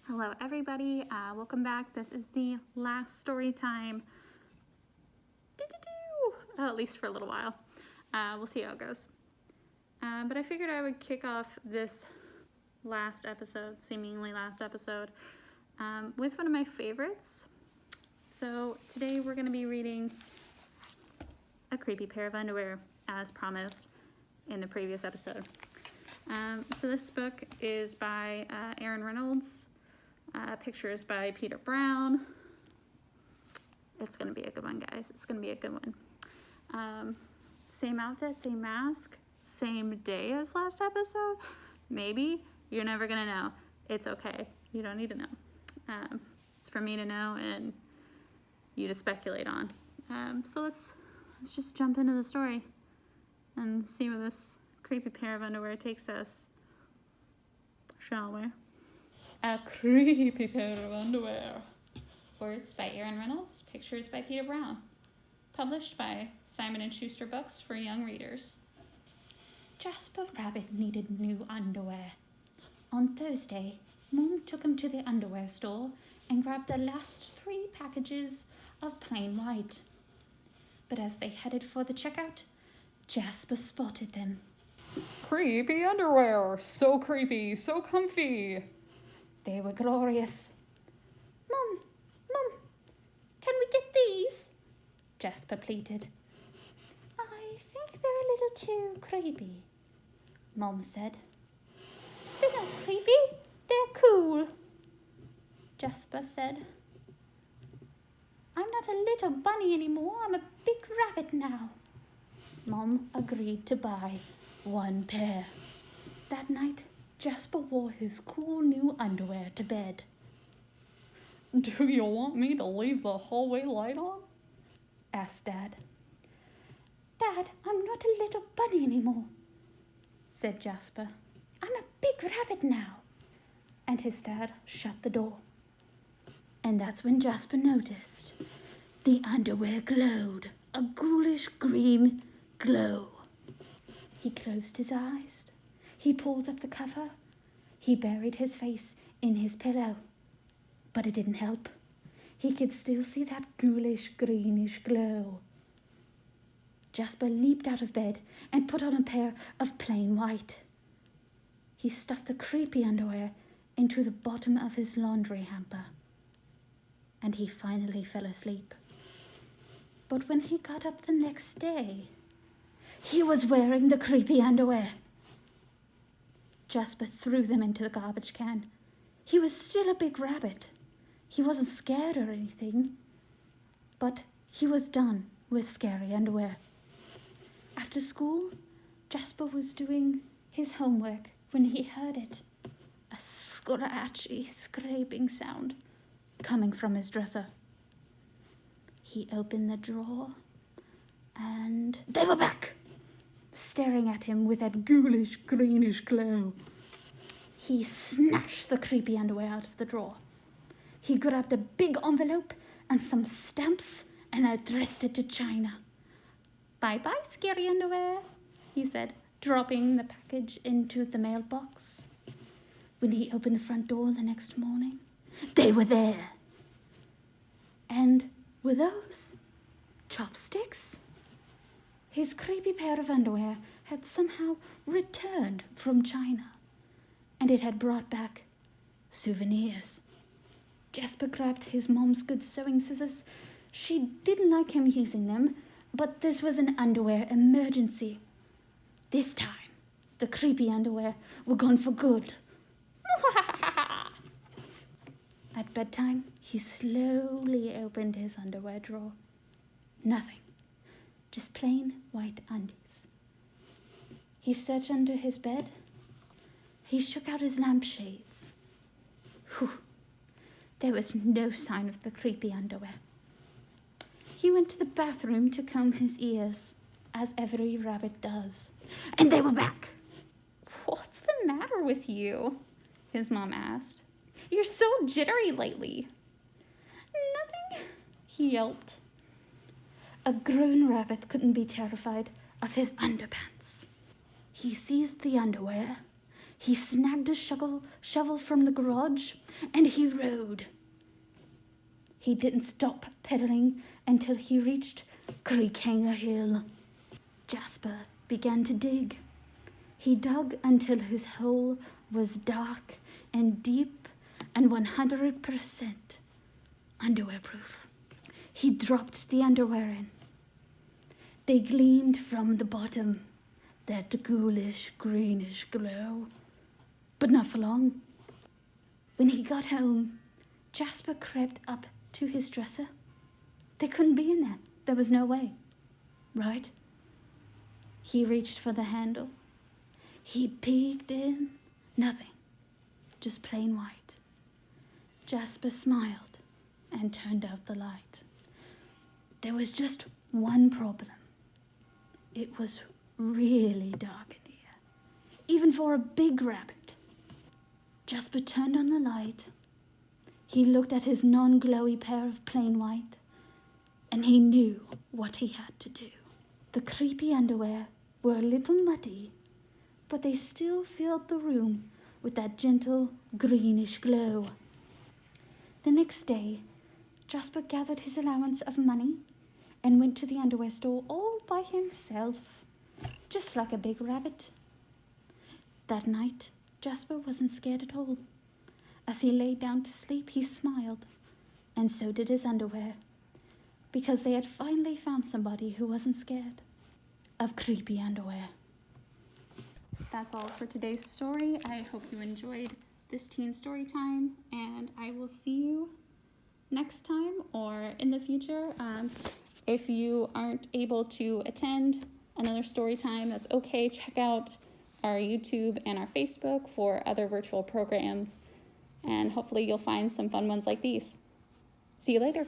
Hello everybody, welcome back. This is the last story time. At least for a little while. We'll see how it goes. But I figured I would kick off this last episode, seemingly last episode, with one of my favorites. So today we're going to be reading A Creepy Pair of Underwear, as promised in the previous episode. So this book is by Reynolds. Pictures by Peter Brown. It's going to be a good one, guys. It's going to be a good one. Same outfit, same mask, same day as last episode. Maybe. You're never going to know. It's okay. You don't need to know. It's for me to know and you to speculate on. So let's just jump into the story and see where this creepy pair of underwear takes us. Shall we? A Creepy Pair of Underwear. Words by Reynolds, pictures by Peter Brown. Published by Simon & Schuster Books for young readers. Jasper Rabbit needed new underwear. On Thursday, Mom took him to the underwear store and grabbed the last 3 packages of plain white. But as they headed for the checkout, Jasper spotted them. Creepy underwear! So creepy, so comfy! They were glorious. Mom, can we get these? Jasper pleaded. I think they're a little too creepy, Mom said. They're not creepy, they're cool, Jasper said. I'm not a little bunny anymore, I'm a big rabbit now. Mom agreed to buy 1 pair. That night, Jasper wore his cool new underwear to bed. Do you want me to leave the hallway light on? Asked Dad. Dad, I'm not a little bunny anymore, said Jasper. I'm a big rabbit now. And his dad shut the door. And that's when Jasper noticed the underwear glowed, a ghoulish green glow. He closed his eyes. He pulled up the cover. He buried his face in his pillow. But it didn't help. He could still see that ghoulish greenish glow. Jasper leaped out of bed and put on a pair of plain white. He stuffed the creepy underwear into the bottom of his laundry hamper. And he finally fell asleep. But when he got up the next day, he was wearing the creepy underwear. Jasper threw them into the garbage can. He was still a big rabbit. He wasn't scared or anything. But he was done with scary underwear. After school, Jasper was doing his homework when he heard it. A scratchy, scraping sound coming from his dresser. He opened the drawer and they were back, staring at him with that ghoulish greenish glow. He snatched the creepy underwear out of the drawer. He grabbed a big envelope and some stamps and addressed it to China. Bye-bye, scary underwear, he said, dropping the package into the mailbox. When he opened the front door the next morning, they were there. And were those chopsticks? His creepy pair of underwear had somehow returned from China, and it had brought back souvenirs. Jasper grabbed his mom's good sewing scissors. She didn't like him using them, but this was an underwear emergency. This time, the creepy underwear were gone for good. At bedtime, he slowly opened his underwear drawer. Nothing. Just plain white undies. He searched under his bed. He shook out his lampshades. Whew. There was no sign of the creepy underwear. He went to the bathroom to comb his ears, as every rabbit does. And they were back. What's the matter with you? His mom asked. You're so jittery lately. Nothing, he yelped. A grown rabbit couldn't be terrified of his underpants. He seized the underwear. He snagged a shovel from the garage and he rode. He didn't stop pedaling until he reached Creekhanger Hill. Jasper began to dig. He dug until his hole was dark and deep and 100% underwear proof. He dropped the underwear in. They gleamed from the bottom, that ghoulish greenish glow, but not for long. When he got home, Jasper crept up to his dresser. They couldn't be in there. There was no way. Right? He reached for the handle. He peeked in. Nothing. Just plain white. Jasper smiled and turned out the light. There was just one problem. It was really dark in here, even for a big rabbit. Jasper turned on the light. He looked at his non-glowy pair of plain white, and he knew what he had to do. The creepy underwear were a little muddy, but they still filled the room with that gentle greenish glow. The next day, Jasper gathered his allowance of money and went to the underwear store all by himself, just like a big rabbit. That night, Jasper wasn't scared at all. As he lay down to sleep, he smiled, and so did his underwear, because they had finally found somebody who wasn't scared of creepy underwear. That's all for today's story. I hope you enjoyed this teen story time, and I will see you next time or in the future. If you aren't able to attend another story time, that's okay. Check out our YouTube and our Facebook for other virtual programs, and hopefully you'll find some fun ones like these. See you later.